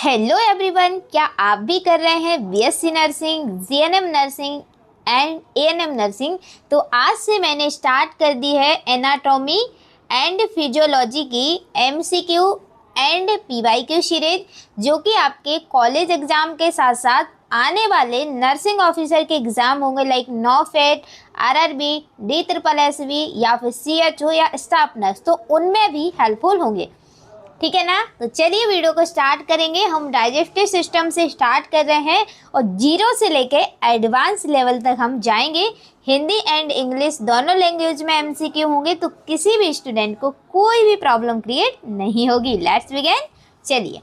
Hello everyone, क्या आप भी कर रहे हैं BSc nursing, GNM nursing and ANM nursing. तो आज से मैंने स्टार्ट कर दी है एनाटॉमी एंड फिजियोलॉजी की एमसीक्यू एंड पीवाईक्यू सीरीज, जो कि आपके कॉलेज एग्जाम के साथ साथ आने वाले नर्सिंग ऑफिसर के एग्जाम होंगे, लाइक नॉफेट, आरआरबी, DSSB या फिर CHO या स्टाफ नर्स, तो उनमें भी हेल्पफुल होंगे। ठीक है ना। तो चलिए वीडियो को स्टार्ट करेंगे। हम डाइजेस्टिव सिस्टम से स्टार्ट कर रहे हैं और 0 से लेके एडवांस लेवल तक हम जाएंगे। हिंदी एंड इंग्लिश दोनों लैंग्वेज में एमसीक्यू होंगे, तो किसी भी स्टूडेंट को कोई भी प्रॉब्लम क्रिएट नहीं होगी। Let's begin. चलिए,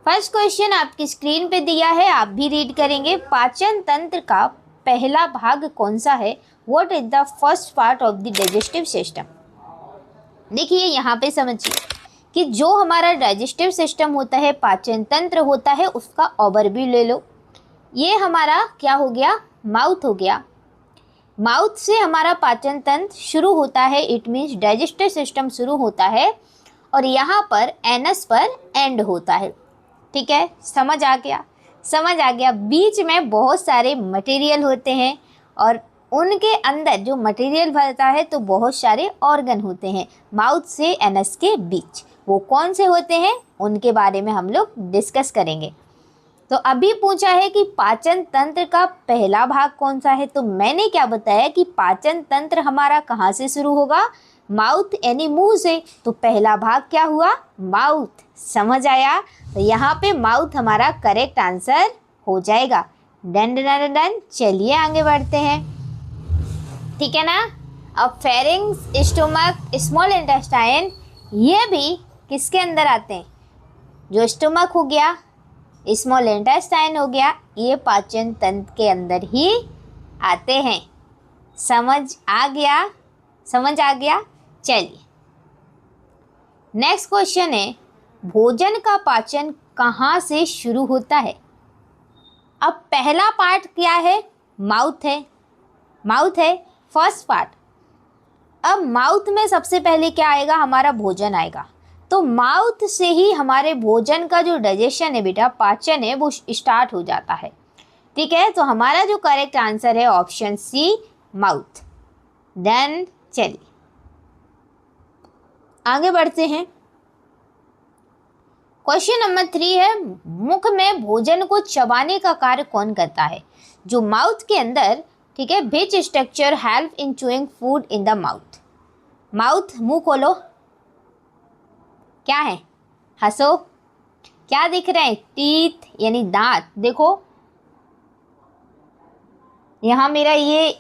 फर्स्ट क्वेश्चन आपकी स्क्रीन पे दिया है, आप भी रीड करेंगे। पाचन तंत्र का पहला भाग कौन सा है? What is the first part of the digestive system? देखिए यहाँ पे समझिए कि जो हमारा डाइजेस्टिव सिस्टम होता है, पाचन तंत्र होता है, उसका ओवरव्यू ले लो। ये हमारा क्या हो गया? माउथ हो गया। माउथ से हमारा पाचन तंत्र शुरू होता है, इट मीन्स डाइजेस्टिव सिस्टम शुरू होता है, और यहाँ पर एनस पर एंड होता है। ठीक है, समझ आ गया? समझ आ गया। बीच में बहुत सारे मटेरियल होते हैं और उनके अंदर जो मटेरियल भरता है, तो बहुत सारे ऑर्गन होते हैं माउथ से एनस के बीच। वो कौन से होते हैं, उनके बारे में हम लोग डिस्कस करेंगे। तो अभी पूछा है कि पाचन तंत्र का पहला भाग कौन सा है, तो मैंने क्या बताया कि पाचन तंत्र हमारा कहाँ से शुरू होगा? माउथ यानी मुंह से। तो पहला भाग क्या हुआ? माउथ। समझ आया? तो यहाँ पे माउथ हमारा करेक्ट आंसर हो जाएगा। Done done done. चलिए आगे बढ़ते हैं। ठीक है ना। अब फेरिंग्स, स्टोमक, स्मॉल इंटेस्टाइन, ये भी किसके अंदर आते हैं? जो स्टोमक हो गया, स्मॉल इंटेस्टाइन हो गया, ये पाचन तंत्र के अंदर ही आते हैं। समझ आ गया? समझ आ गया। चलिए, नेक्स्ट क्वेश्चन है, भोजन का पाचन कहाँ से शुरू होता है? अब पहला पार्ट क्या है? माउथ है। माउथ है फर्स्ट पार्ट। अब माउथ में सबसे पहले क्या आएगा? हमारा भोजन आएगा। तो माउथ से ही हमारे भोजन का जो डाइजेशन है बेटा, पाचन है, वो स्टार्ट हो जाता है। ठीक है, तो हमारा जो करेक्ट आंसर है ऑप्शन सी, माउथ। देन चलिए आगे बढ़ते हैं। क्वेश्चन नंबर 3 है, मुख में भोजन को चबाने का कार्य कौन करता है? जो माउथ के अंदर, ठीक है, which structure help in chewing food in the mouth? Mouth, मुंह खोलो। क्या है? हंसो। क्या दिख रहा है? टीथ यानी दांत। देखो यहाँ मेरा ये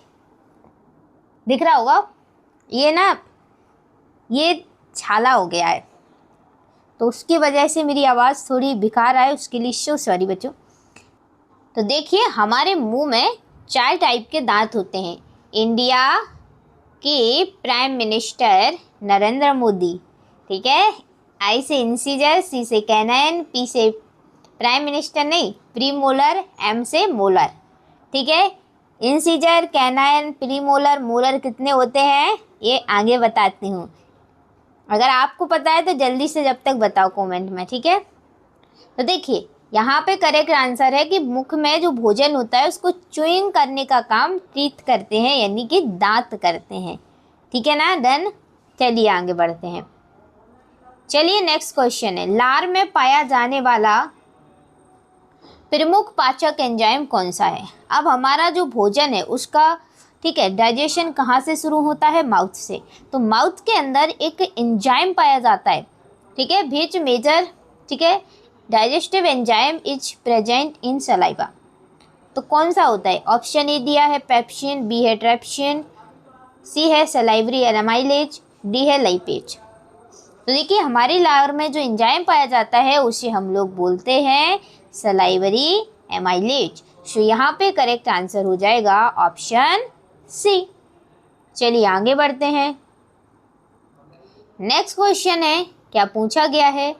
दिख रहा होगा, ये ना, ये छाला हो गया है, तो उसकी वजह से मेरी आवाज़ थोड़ी बेकार आए, उसके लिए सो सॉरी बच्चों। तो देखिए, हमारे मुंह में 4 टाइप के दांत होते हैं। इंडिया के प्राइम मिनिस्टर नरेंद्र मोदी, ठीक है, आई से इंसीजर, सी से कैनाइन, पी से प्राइम मिनिस्टर नहीं, प्रीमोलर, एम से मोलर। ठीक है, इंसीजर, कैनाइन, प्रीमोलर, मोलर कितने होते हैं ये आगे बताती हूँ। अगर आपको पता है तो जल्दी से जब तक बताओ कमेंट में। ठीक है, तो देखिए यहाँ पे करेक्ट आंसर है कि मुख में जो भोजन होता है उसको च्युइंग करने का काम टीथ करते हैं, यानी कि दांत करते हैं। ठीक है ना। डन। चलिए आगे बढ़ते हैं। चलिए नेक्स्ट क्वेश्चन है, लार में पाया जाने वाला प्रमुख पाचक एंजाइम कौन सा है? अब हमारा जो भोजन है उसका, ठीक है, डाइजेशन कहाँ से शुरू होता है? माउथ से। तो माउथ के अंदर एक एंजाइम पाया जाता है, ठीक है, विच मेजर, ठीक है, digestive enzyme is present in saliva. तो कौन सा होता है? ऑप्शन ए दिया है पेप्सिन, बी है ट्रेप्सिन, सी है सलाइवरी एमाइलेज, डी है लाइपेज। तो देखिए हमारी लार में जो एंजाइम पाया जाता है उसे हम लोग बोलते हैं सलाइवरी एमाइलेज। सो यहाँ पे करेक्ट आंसर हो जाएगा ऑप्शन सी। चलिए आगे बढ़ते हैं। नेक्स्ट क्वेश्चन है, क्या पूछा गया है?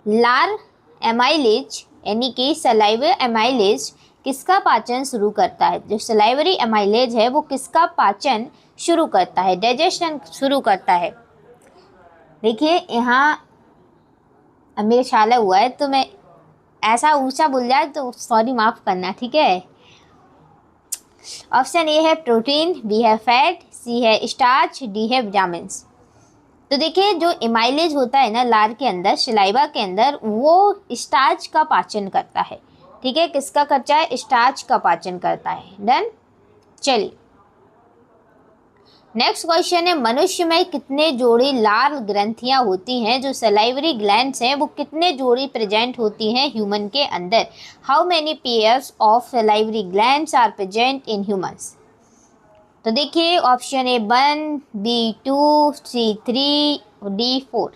लार एमाइलेज यानी कि सलाइवरी एमाइलेज किसका पाचन शुरू करता है? जो सलाइवरी एमाइलेज है वो किसका पाचन शुरू करता है, डाइजेशन शुरू करता है? देखिए यहाँ अब मेरे शाला हुआ है तो मैं ऐसा ऊंचा बोल जाए तो सॉरी माफ़ करना, ठीक है। ऑप्शन ए है प्रोटीन, बी है फैट, सी है स्टार्च, डी है विटामिन्स। तो देखिए जो एमाइलेज होता है ना लार के अंदर, सलाइवा के अंदर, वो स्टार्च का पाचन करता है, ठीक है। किसका करता है? स्टार्च का पाचन करता है। डन। चलिए नेक्स्ट क्वेश्चन है, मनुष्य में कितने जोड़ी लार ग्रंथियां होती हैं? जो सलाइवरी ग्लैंड्स हैं वो कितने जोड़ी प्रेजेंट होती हैं ह्यूमन के अंदर? How many pairs of salivary glands are present in humans? तो देखिए ऑप्शन ए 1, बी 2, सी 3, डी 4।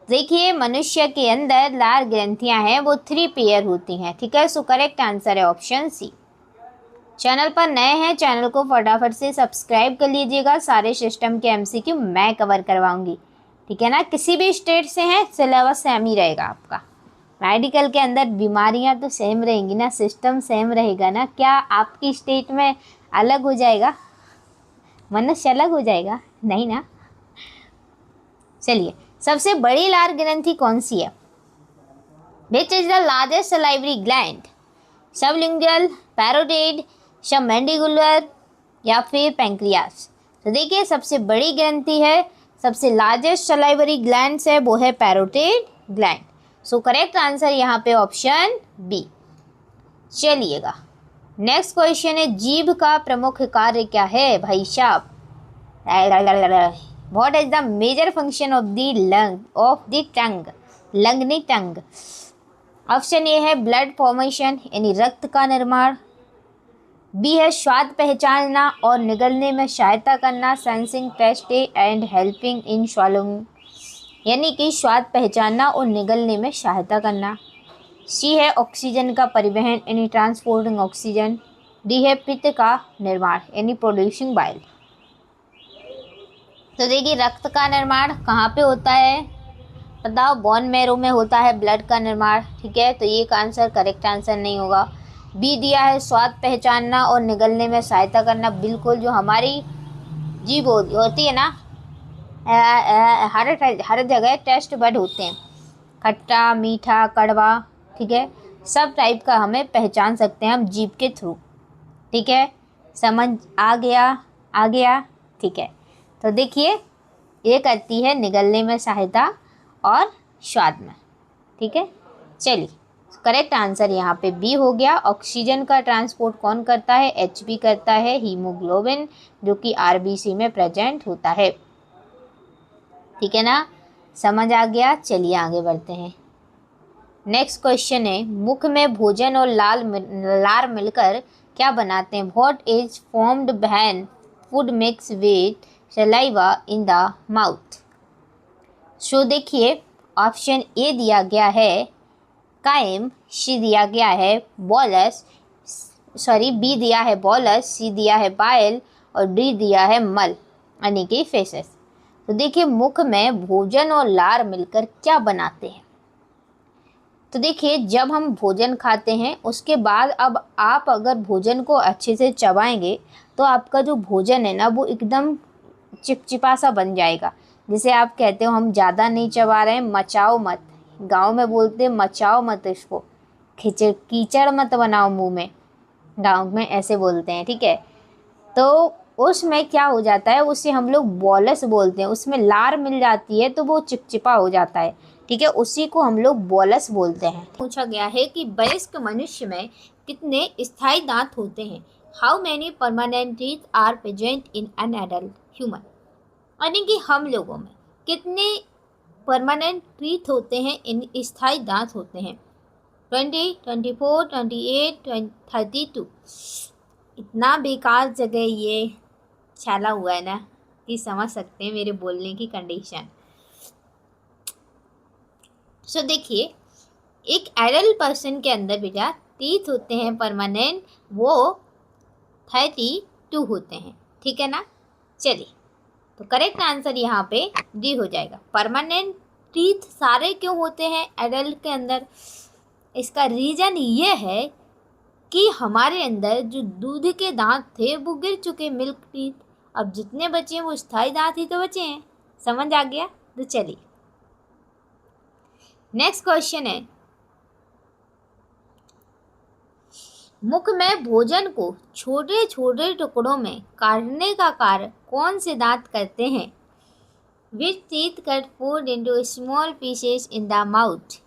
देखिए मनुष्य के अंदर लार ग्रंथियां हैं वो 3 पेयर होती हैं, ठीक है। सो करेक्ट आंसर है ऑप्शन सी। चैनल पर नए हैं, चैनल को फटाफट से सब्सक्राइब कर लीजिएगा। सारे सिस्टम के एमसीक्यू मैं कवर करवाऊंगी, ठीक है ना। किसी भी स्टेट से हैं सिलेबस सेम ही रहेगा आपका। मेडिकल के अंदर बीमारियां तो सेम रहेंगी ना, सिस्टम सेम रहेगा ना। क्या आपकी स्टेट में अलग हो जाएगा, मनुष्य अलग हो जाएगा? नहीं ना। चलिए सबसे बड़ी लार ग्रंथि कौन सी है? Which is the largest salivary gland? Sublingual, parotid, submandibular या फिर पैंक्रियास? तो देखिए सबसे बड़ी ग्रंथि है, सबसे लार्जेस्ट सलाइवरी ग्लैंड है वो है पैरोटिड ग्लैंड। सो करेक्ट आंसर यहाँ पे ऑप्शन बी। चलिएगा नेक्स्ट क्वेश्चन है, जीभ का प्रमुख कार्य क्या है भाई साहब? What is the major function of the lung of the tongue? Lung नहीं टंग। ऑप्शन ए है ब्लड फॉर्मेशन यानी रक्त का निर्माण, बी है स्वाद पहचानना और निगलने में सहायता करना, sensing test and helping in swallowing यानी कि स्वाद पहचानना और निगलने में सहायता करना, सी है ऑक्सीजन का परिवहन यानी ट्रांसपोर्टिंग ऑक्सीजन, डी है पित्त का निर्माण यानी प्रोड्यूसिंग बाइल। तो देखिए रक्त का निर्माण कहाँ पे होता है बताओ? बोन मैरो में होता है ब्लड का निर्माण, ठीक है। तो ये आंसर करेक्ट आंसर नहीं होगा। बी दिया है स्वाद पहचानना और निगलने में सहायता करना, बिल्कुल जो हमारी जीभ होती है ना, हर जगह टेस्ट बड होते हैं, खट्टा मीठा कड़वा, ठीक है। सब टाइप का हमें पहचान सकते हैं हम जीभ के थ्रू, ठीक है। समझ आ गया, ठीक है। तो देखिए ये करती है निगलने में सहायता और स्वाद में, ठीक है। चलिए करेक्ट आंसर यहाँ पे बी हो गया। ऑक्सीजन का ट्रांसपोर्ट कौन करता है? एचबी करता है, हीमोग्लोबिन जो कि आरबीसी में प्रेजेंट होता है, ठीक है ना। समझ आ गया। चलिए आगे बढ़ते हैं। नेक्स्ट क्वेश्चन है, मुख में भोजन और लार मिलकर क्या बनाते हैं? What is formed when food mix with saliva in the mouth? So देखिए ऑप्शन ए दिया गया है काइम, सी दिया गया है बॉलस, बी दिया है बॉलस, सी दिया है बाइल और डी दिया है मल यानी कि फेसेस। तो देखिए मुख में भोजन और लार मिलकर क्या बनाते हैं? तो देखिए जब हम भोजन खाते हैं उसके बाद अब आप अगर भोजन को अच्छे से चबाएंगे तो आपका जो भोजन है ना वो एकदम चिपचिपा सा बन जाएगा। जिसे आप कहते हो हम ज़्यादा नहीं चबा रहे हैं, मचाओ मत, गांव में बोलते हैं मचाओ मत, इसको कीचड़ मत बनाओ मुंह में, गांव में ऐसे बोलते हैं, ठीक है। तो उसमें क्या हो जाता है, उसे हम लोग बॉलस बोलते हैं, उसमें लार मिल जाती है तो वो चिपचिपा हो जाता है, ठीक है। उसी को हम लोग बॉलस बोलते हैं। पूछा गया है कि वयस्क मनुष्य में कितने स्थायी दांत होते हैं? How many permanent teeth are present in an adult human? यानी कि हम लोगों में कितने परमानेंट टीथ होते हैं, इन स्थायी दांत होते हैं? 20, 24, 28, 32। इतना बेकार जगह ये छाला हुआ है ना कि समझ सकते हैं मेरे बोलने की कंडीशन। सो देखिए एक एडल्ट पर्सन के अंदर बेटा टीथ होते हैं परमानेंट, वो 32 होते हैं, ठीक है ना। चलिए तो करेक्ट आंसर यहाँ पे डी हो जाएगा। परमानेंट टीथ सारे क्यों होते हैं एडल्ट के अंदर? इसका रीज़न ये है कि हमारे अंदर जो दूध के दांत थे वो गिर चुके, मिल्क टीथ। अब जितने बचे हैं वो स्थायी दांत ही तो बचे हैं। समझ आ गया? तो चलिए नेक्स्ट क्वेश्चन है, मुख में भोजन को छोटे छोटे टुकड़ों में काटने का कार्य कौन से दांत करते हैं? Which teeth cut food into small pieces in the mouth?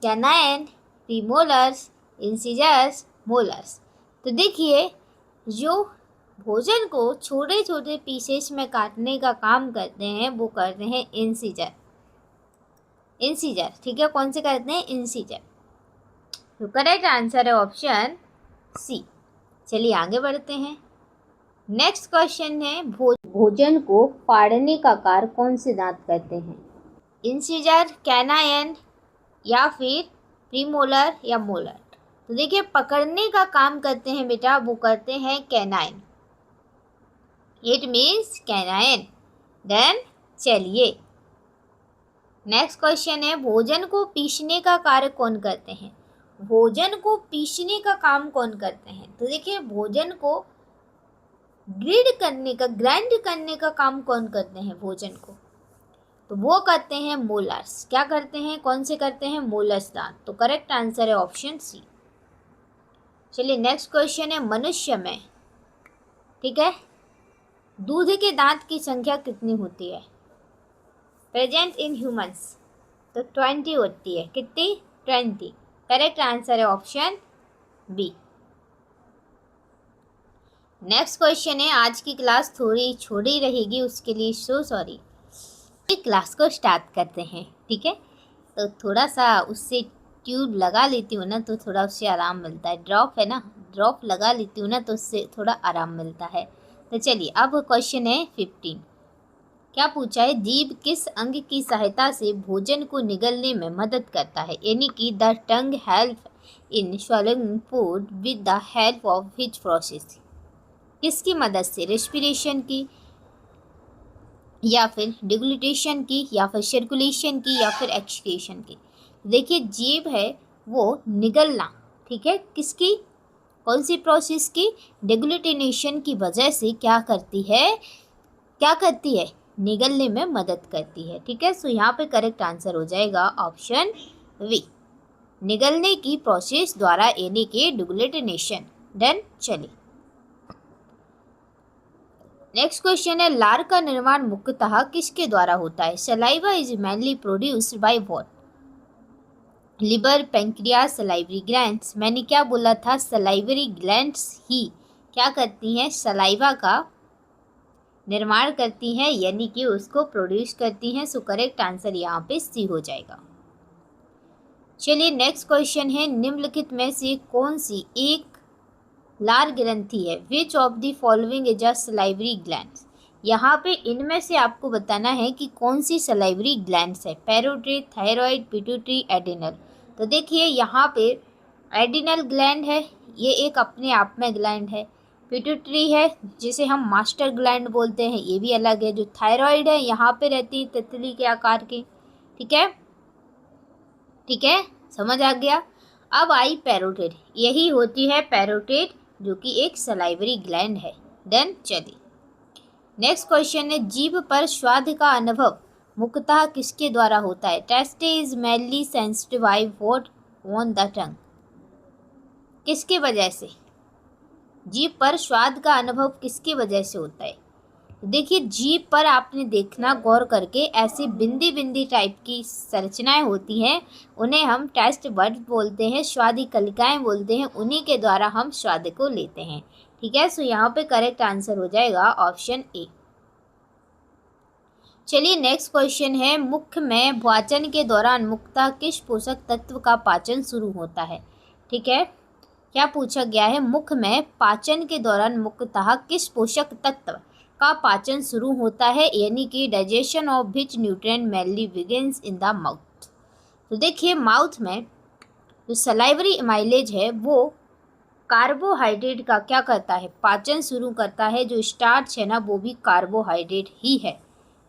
Canine, premolars, incisors, molars. तो देखिए, जो भोजन को छोटे छोटे पीसेस में काटने का काम करते हैं वो करते हैं इंसीजर। इंसीजर, ठीक है, कौन से करते हैं? इंसीजर। तो करेक्ट आंसर है ऑप्शन सी। चलिए आगे बढ़ते हैं। नेक्स्ट क्वेश्चन है, भोजन को फाड़ने का कार्य कौन से दांत करते हैं? इंसीजर, कैनाइन या फिर प्रीमोलर या मोलर? तो देखिए, पकड़ने का काम करते हैं बेटा, वो करते हैं canine. It means canine. Then चलिए नेक्स्ट क्वेश्चन है, भोजन को पीसने का कार्य कौन करते हैं? भोजन को पीसने का काम कौन करते हैं? तो देखिए, भोजन को ग्राइंड करने का काम कौन करते हैं भोजन को? तो वो करते हैं मोलर्स। क्या करते हैं? कौन से करते हैं? मोलर्स दांत। तो करेक्ट आंसर है ऑप्शन सी। चलिए नेक्स्ट क्वेश्चन है, मनुष्य में, ठीक है, दूध के दांत की संख्या कितनी होती है? प्रेजेंट इन ह्यूमंस तो 20 होती है। कितनी? 20। करेक्ट आंसर है ऑप्शन बी। नेक्स्ट क्वेश्चन है, आज की क्लास थोड़ी छोटी रहेगी, उसके लिए सो सॉरी। क्लास को स्टार्ट करते हैं, ठीक है, तो थोड़ा सा उससे ट्यूब लगा लेती हूँ ना तो थोड़ा उससे आराम मिलता है। ड्रॉप है ना, ड्रॉप लगा लेती हूँ ना तो उससे थोड़ा आराम मिलता है। तो चलिए अब क्वेश्चन है 15। क्या पूछा है? जीभ किस अंग की सहायता से भोजन को निगलने में मदद करता है? यानी कि the tongue help in swallowing food with the help of which process? किसकी मदद से? रेस्पिरेशन की, या फिर डिग्लूटेशन की, या फिर सर्कुलेशन की, या फिर एक्सक्रीशन की? देखिए, जीभ है वो निगलना, ठीक है, किसकी, कौन सी प्रोसेस की? डिग्लूटिनेशन की वजह से क्या करती है? क्या करती है? निगलने में मदद करती है, ठीक है। सो यहाँ पे करेक्ट आंसर हो जाएगा ऑप्शन वी, निगलने की प्रोसेस द्वारा, यानी कि डिग्लूटिनेशन। देन चलिए नेक्स्ट क्वेश्चन है, लार का निर्माण मुख्यतः किसके द्वारा होता है? Saliva is mainly produced by what? Liver, pancreas, salivary glands. मैंने क्या बोला था? सलाइवरी ग्लैंड्स ही क्या करती हैं? सलाइवा का निर्माण करती हैं, यानी कि उसको प्रोड्यूस करती हैं। सो करेक्ट आंसर यहाँ पे सी हो जाएगा। चलिए नेक्स्ट क्वेश्चन है, निम्नलिखित में से कौन सी एक लार ग्रंथि है? Which of the following is a salivary glands? यहाँ पे इनमें से आपको बताना है कि कौन सी सलाइवरी ग्लैंड्स है। Parotid, thyroid, pituitary, adrenal. तो देखिए, यहाँ पे एडिनल ग्लैंड है, ये एक अपने आप में ग्लैंड है। पिट्यूटरी है जिसे हम मास्टर ग्लैंड बोलते हैं, ये भी अलग है। जो थायराइड है यहाँ पे रहती है तितली के आकार की, ठीक है, ठीक है, समझ आ गया। अब आई पैरोटिड, यही होती है पैरोटिड, जो कि एक सलाइवरी ग्लैंड है। देन चलिए नेक्स्ट क्वेश्चन है, जीभ पर स्वाद का अनुभव मुख्यतः किसके द्वारा होता है? Test is mainly sensitive by what on the tongue? किसके वजह से? जीभ पर स्वाद का अनुभव किसकी वजह से होता है? देखिए, जीभ पर आपने देखना गौर करके, ऐसी बिंदी बिंदी टाइप की संरचनाएं होती हैं, उन्हें हम टेस्ट बड्स बोलते हैं, स्वादी कलिकाएं बोलते हैं, उन्हीं के द्वारा हम स्वाद को लेते हैं, ठीक है। सो यहाँ पे करेक्ट आंसर हो जाएगा ऑप्शन ए। चलिए नेक्स्ट क्वेश्चन है, मुख में पाचन के दौरान मुख्यतः किस पोषक तत्व का पाचन शुरू होता है? ठीक है, क्या पूछा गया है? मुख में पाचन के दौरान मुख्यतः किस पोषक तत्व का पाचन शुरू होता है, यानी कि digestion of which nutrient mainly begins in the mouth? तो देखिए, माउथ में जो सलाइवरी एमाइलेज है वो कार्बोहाइड्रेट का क्या करता है? पाचन शुरू करता है। जो स्टार्च है ना, वो भी कार्बोहाइड्रेट ही है,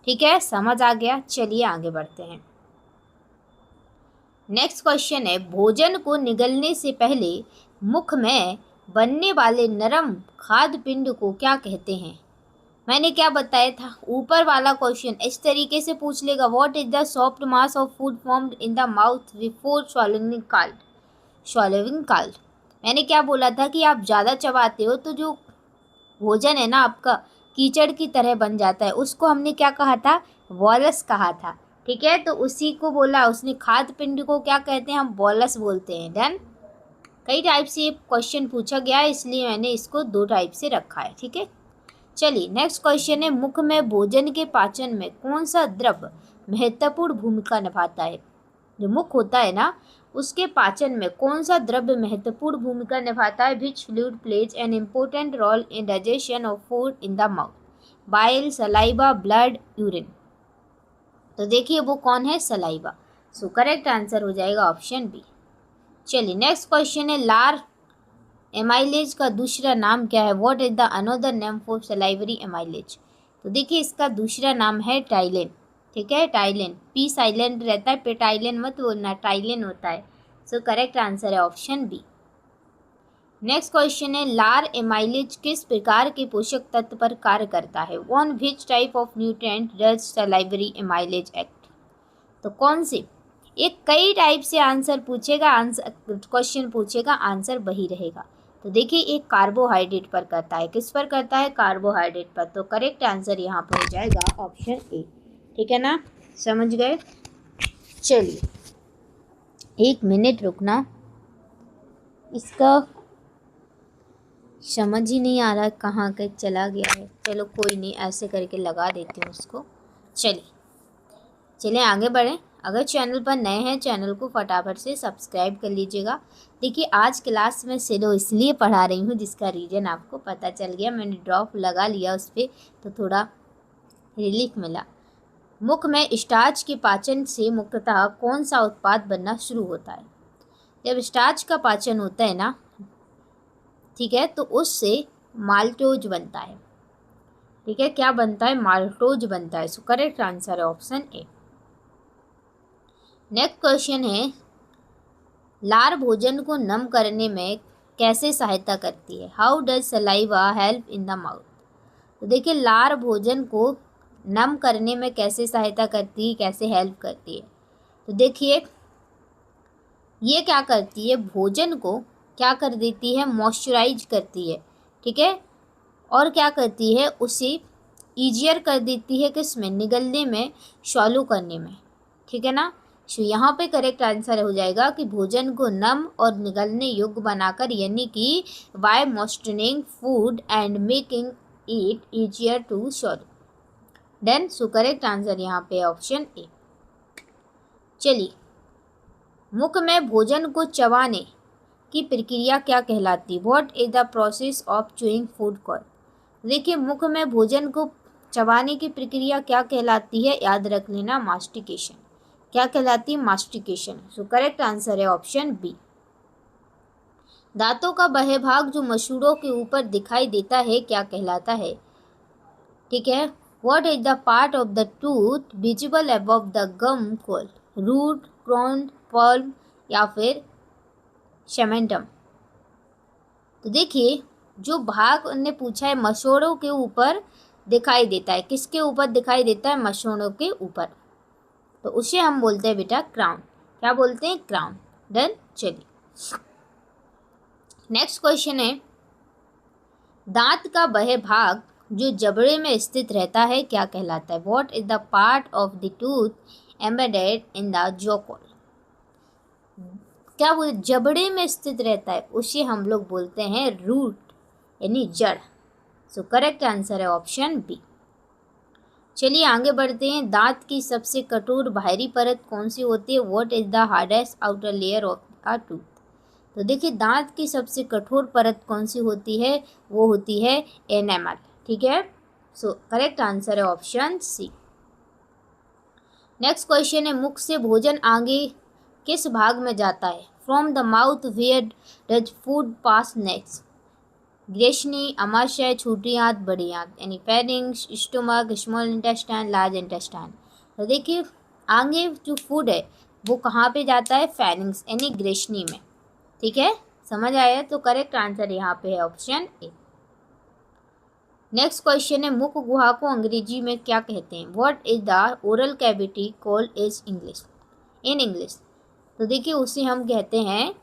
ठीक है, समझ आ गया। चलिए आगे बढ़ते हैं। नेक्स्ट क्वेश्चन है, भोजन को निगलने से पहले मुख में बनने वाले नरम खाद्य पिंड को क्या कहते हैं? मैंने क्या बताया था, ऊपर वाला क्वेश्चन इस तरीके से पूछ लेगा, what is the soft mass of food formed in the mouth before swallowing called. मैंने क्या बोला था कि आप ज़्यादा चबाते हो तो जो भोजन है ना आपका कीचड़ की तरह बन जाता है, उसको हमने क्या कहा था, वॉलस कहा था। ठीक है, तो उसी को बोला उसने, खाद्य पिंड को क्या कहते हैं, हम वॉलस बोलते हैं। डन। कई टाइप से ये क्वेश्चन पूछा गया है, इसलिए मैंने इसको 2 टाइप से रखा है। ठीक है, चलिए नेक्स्ट क्वेश्चन है, मुख में भोजन के पाचन में कौन सा द्रव महत्वपूर्ण भूमिका निभाता है। जो मुख होता है ना उसके पाचन में कौन सा द्रव्य महत्वपूर्ण भूमिका निभाता है। Which fluid plays an important role in digestion of food in the mouth, bile, saliva, blood, urine. तो देखिए वो कौन है, सलाइवा। सो करेक्ट आंसर हो जाएगा ऑप्शन बी। चलिए नेक्स्ट क्वेश्चन है, लार एमाइलेज का दूसरा नाम क्या है। What is the another name for salivary amylase. तो देखिए इसका दूसरा नाम है टाइलेन। ठीक है, टाइलेन, पी साइलेंट रहता है, पेटाइलेन मत बोलना, टाइलेन होता है। सो करेक्ट आंसर है ऑप्शन बी। नेक्स्ट क्वेश्चन है, लार एमाइलेज किस प्रकार के पोषक तत्व पर कार्य करता है। On which type of nutrient does salivary amylase act. तो कौन से, एक कई टाइप से आंसर पूछेगा, आंसर क्वेश्चन पूछेगा, आंसर वही रहेगा। तो देखिए एक कार्बोहाइड्रेट पर करता है, किस पर करता है, कार्बोहाइड्रेट पर। तो करेक्ट आंसर यहाँ पर हो जाएगा ऑप्शन ए। ठीक है ना, समझ गए। चलिए 1 मिनट रुकना, इसका समझ ही नहीं आ रहा कहाँ के चला गया है। चलो कोई नहीं, ऐसे करके लगा देती हूँ उसको। चलिए आगे बढ़ें। अगर चैनल पर नए हैं चैनल को फटाफट से सब्सक्राइब कर लीजिएगा। देखिए आज क्लास में स्लो इसलिए पढ़ा रही हूँ जिसका रीज़न आपको पता चल गया, मैंने ड्रॉप लगा लिया उस पर तो थोड़ा रिलीफ मिला। मुख में स्टार्च के पाचन से मुख्यतः कौन सा उत्पाद बनना शुरू होता है। जब स्टार्च का पाचन होता है ना, ठीक है, तो उससे माल्टोज बनता है। ठीक है, क्या बनता है, माल्टोज बनता है। सो करेक्ट आंसर है ऑप्शन ए। नेक्स्ट क्वेश्चन है, लार भोजन को नम करने में कैसे सहायता करती है। How does saliva help in the mouth. तो देखिए लार भोजन को नम करने में कैसे सहायता करती है, कैसे हेल्प करती है। तो देखिए ये क्या करती है, भोजन को क्या कर देती है, मॉइस्चराइज करती है। ठीक है, और क्या करती है, उसे ईजियर कर देती है किसमें, निगलने में, स्वॉलो करने में। ठीक है ना, सो यहाँ पे करेक्ट आंसर हो जाएगा कि भोजन को नम और निगलने योग्य बनाकर, यानी कि by moisturing food and making it easier to swallow. Then so correct answer यहाँ पे ऑप्शन ए। चलिए मुख में भोजन को चबाने की प्रक्रिया क्या कहलाती है। What is the process of chewing food call. देखिए मुख में भोजन को चबाने की प्रक्रिया क्या कहलाती है, याद रख लेना, मास्टिकेशन। क्या कहलाती है, मास्टिकेशन। सो करेक्ट आंसर है ऑप्शन बी। दांतों का वह भाग जो मसूड़ों के ऊपर दिखाई देता है क्या कहलाता है। ठीक है, what is the part of the tooth visible above the gum call. Root, crown, plum या फिर सेमेंटम। तो देखिए जो भाग उन्होंने पूछा है मसूड़ों के ऊपर दिखाई देता है, किसके ऊपर दिखाई देता है, मसूड़ों के ऊपर, तो उसे हम बोलते हैं बेटा क्राउन। क्या बोलते हैं, क्राउन। डन। चलिए नेक्स्ट क्वेश्चन है, दांत का वह भाग जो जबड़े में स्थित रहता है क्या कहलाता है। What is the part of the tooth embedded in the jaw call. क्या वो जबड़े में स्थित रहता है, उसे हम लोग बोलते हैं रूट, यानी जड़। सो करेक्ट आंसर है ऑप्शन बी। चलिए आगे बढ़ते हैं, दांत की सबसे कठोर बाहरी परत कौन सी होती है। What is the hardest outer layer of a tooth. तो देखिए दांत की सबसे कठोर परत कौन सी होती है, वो होती है एनेमल। ठीक है, सो करेक्ट आंसर है ऑप्शन सी। नेक्स्ट क्वेश्चन है, मुख से भोजन आगे किस भाग में जाता है। From the mouth where does food pass next. ग्रेशनी, अमाशय, छोटी आंत, बड़ी आंत, यानी pharynx, stomach, small intestine, large intestine. तो देखिए आगे जो फूड है वो कहाँ पे जाता है, फेरिंग्स यानी ग्रेशनी में। ठीक है, समझ आया। तो करेक्ट आंसर यहाँ पे है ऑप्शन ए। नेक्स्ट क्वेश्चन है मुख गुहा को अंग्रेजी में क्या कहते हैं? What is the oral cavity called is English in English? तो देखिए उसे हम कहते हैं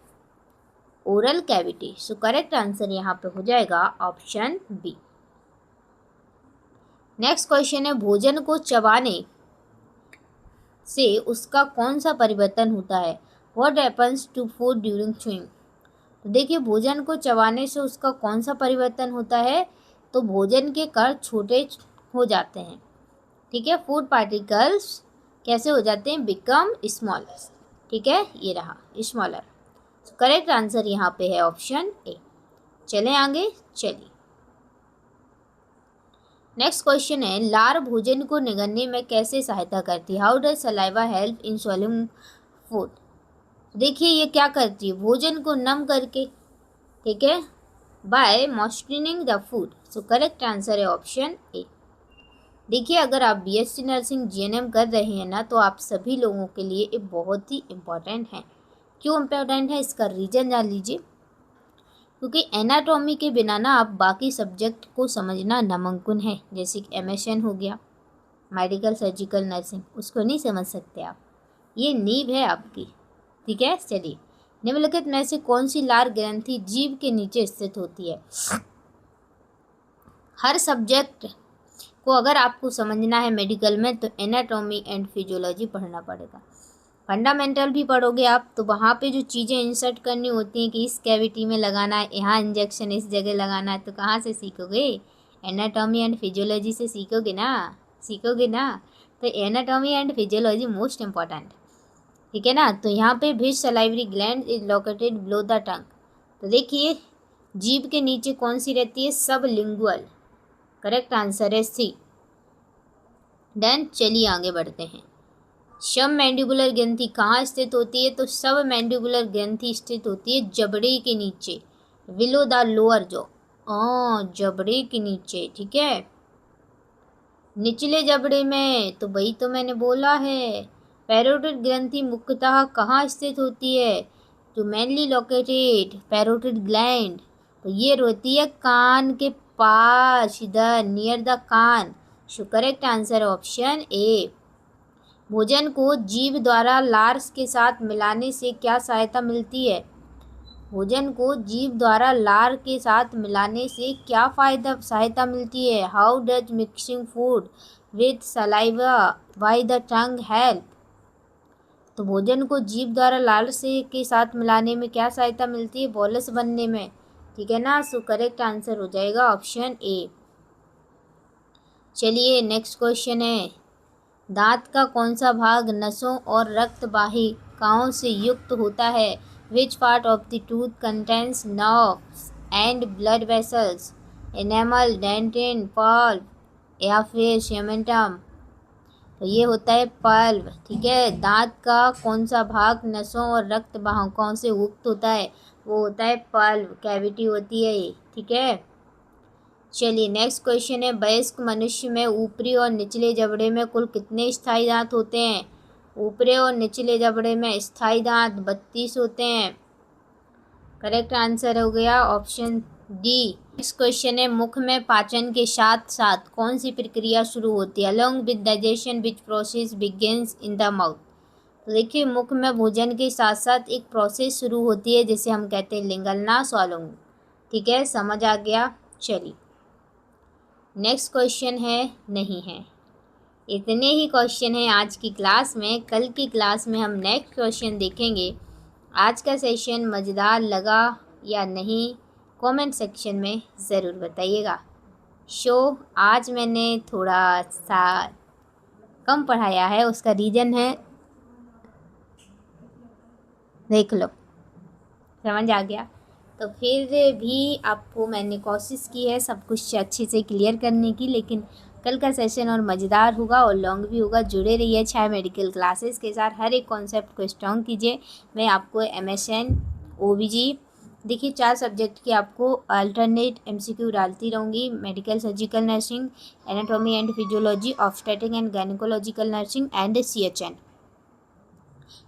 ओरल कैविटी। सो करेक्ट आंसर यहाँ पे हो जाएगा ऑप्शन बी। नेक्स्ट क्वेश्चन है भोजन को चबाने से उसका कौन सा परिवर्तन होता है? What happens to food during chewing? तो देखिए भोजन को चबाने से उसका कौन सा परिवर्तन होता है? तो भोजन के कण छोटे हो जाते हैं, ठीक है। फूड पार्टिकल्स कैसे हो जाते हैं? बिकम स्मॉलर, ठीक है, ये रहा स्मॉलर। करेक्ट आंसर यहाँ पे है ऑप्शन ए। चलें आगे, चलिए नेक्स्ट क्वेश्चन है लार भोजन को निगलने में कैसे सहायता करती है? How does saliva help in swallowing food? देखिए ये क्या करती है, भोजन को नम करके, ठीक है, by moisturing the food. So correct answer है ऑप्शन ए। देखिए अगर आप बीएससी नर्सिंग जीएनएम कर रहे हैं ना, तो आप सभी लोगों के लिए ये बहुत ही इम्पोर्टेंट है। क्यों इम्पोर्टेंट है, इसका रीज़न जान लीजिए। क्योंकि एनाटॉमी के बिना ना आप बाकी सब्जेक्ट को समझना नामुमकिन है। जैसे कि एमएसएन हो गया, मेडिकल सर्जिकल नर्सिंग, उसको नहीं समझ सकते आप, ये नींव है आपकी, ठीक है। चलिए निम्नलिखित में से कौन सी लार ग्रंथि जीभ के नीचे स्थित होती है? हर सब्जेक्ट को अगर आपको समझना है मेडिकल में तो एनाटॉमी एंड फिजियोलॉजी पढ़ना पड़ेगा। फंडामेंटल भी पढ़ोगे आप तो वहाँ पे जो चीज़ें इंसर्ट करनी होती हैं कि इस कैविटी में लगाना है, यहाँ इंजेक्शन इस जगह लगाना है, तो कहाँ से सीखोगे? एनाटॉमी एंड फिजियोलॉजी से सीखोगे ना। तो anatomy and physiology most important, ठीक है ना। तो यहाँ पे भी salivary gland is located below the tongue. तो देखिए जीभ के नीचे कौन सी रहती है? सबलिंगुअल। करेक्ट आंसर है सी। देन चलिए आगे बढ़ते हैं। सब मैंडिबुलर ग्रंथि कहाँ स्थित होती है? तो सब मैंडिबुलर ग्रंथि स्थित होती है जबड़े के नीचे, बिलो द लोअर जॉ। जबड़े के नीचे, ठीक है, निचले जबड़े में। तो वही तो मैंने बोला है। पैरोटिड ग्रंथि मुख्यतः कहाँ स्थित होती है? तो मेनली लोकेटेड पैरोटिड ग्लैंड, तो ये रहती है कान के पास, इधर near the can't. So correct answer option A. भोजन को जीभ द्वारा लार्स के साथ मिलाने से क्या सहायता मिलती है? भोजन को जीभ द्वारा लार के साथ मिलाने से क्या सहायता मिलती है? How does mixing food with saliva by the tongue help? तो भोजन को जीभ द्वारा लार से के साथ मिलाने में क्या सहायता मिलती है? बोलस बनने में, ठीक है ना। सो करेक्ट आंसर हो जाएगा ऑप्शन ए। चलिए नेक्स्ट क्वेश्चन है दांत का कौन सा भाग नसों और रक्त वाहिकाओं से युक्त होता है? Which part of the tooth contains nerves and blood vessels? Enamel, dentin, pulp या फिर सेमेंटम? तो ये होता है पल्प, ठीक है। दांत का कौन सा भाग नसों और रक्त वाहिकाओं से युक्त होता है? वो होता है पल्प, कैविटी होती है ये, ठीक है। चलिए नेक्स्ट क्वेश्चन है वयस्क मनुष्य में ऊपरी और निचले जबड़े में कुल कितने स्थायी दांत होते हैं? ऊपरी और निचले जबड़े में स्थायी दांत 32 होते हैं। करेक्ट आंसर हो गया ऑप्शन डी। नेक्स्ट क्वेश्चन है मुख में पाचन के साथ साथ कौन सी प्रक्रिया शुरू होती है? Along with digestion which process begins in the mouth? तो देखिए मुख में भोजन के साथ साथ एक प्रोसेस शुरू होती है जिसे हम कहते हैं लिंगलना स्वॉलोइंग, ठीक है, समझ आ गया। चलिए नेक्स्ट क्वेश्चन है नहीं है। इतने ही क्वेश्चन हैं आज की क्लास में। कल की क्लास में हम नेक्स्ट क्वेश्चन देखेंगे। आज का सेशन मज़ेदार लगा या नहीं कमेंट सेक्शन में ज़रूर बताइएगा। आज मैंने थोड़ा सा कम पढ़ाया है, उसका रीज़न है, देख लो, समझ आ गया। तो फिर भी आपको मैंने कोशिश की है सब कुछ अच्छे से क्लियर करने की, लेकिन कल का सेशन और मज़ेदार होगा और लॉन्ग भी होगा। जुड़े रहिए छाया मेडिकल क्लासेस के साथ, हर एक कॉन्सेप्ट को स्ट्रॉन्ग कीजिए। मैं आपको एमएसएन, ओबीजी, देखिए 4 सब्जेक्ट की आपको अल्टरनेट एमसीक्यू डालती रहूँगी। Medical surgical nursing, anatomy and physiology, obstetric and gynaecological nursing and CHN,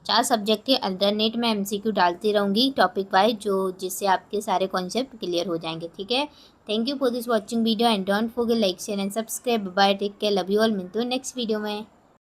4 subject के अल्टरनेट में एमसीक्यू डालती रहूँगी टॉपिक वाइज, जिससे आपके सारे कॉन्सेप्ट क्लियर हो जाएंगे, ठीक है। Thank you for this watching video and don't forget like share and subscribe bye take care love you all मिलते हैं नेक्स्ट वीडियो में।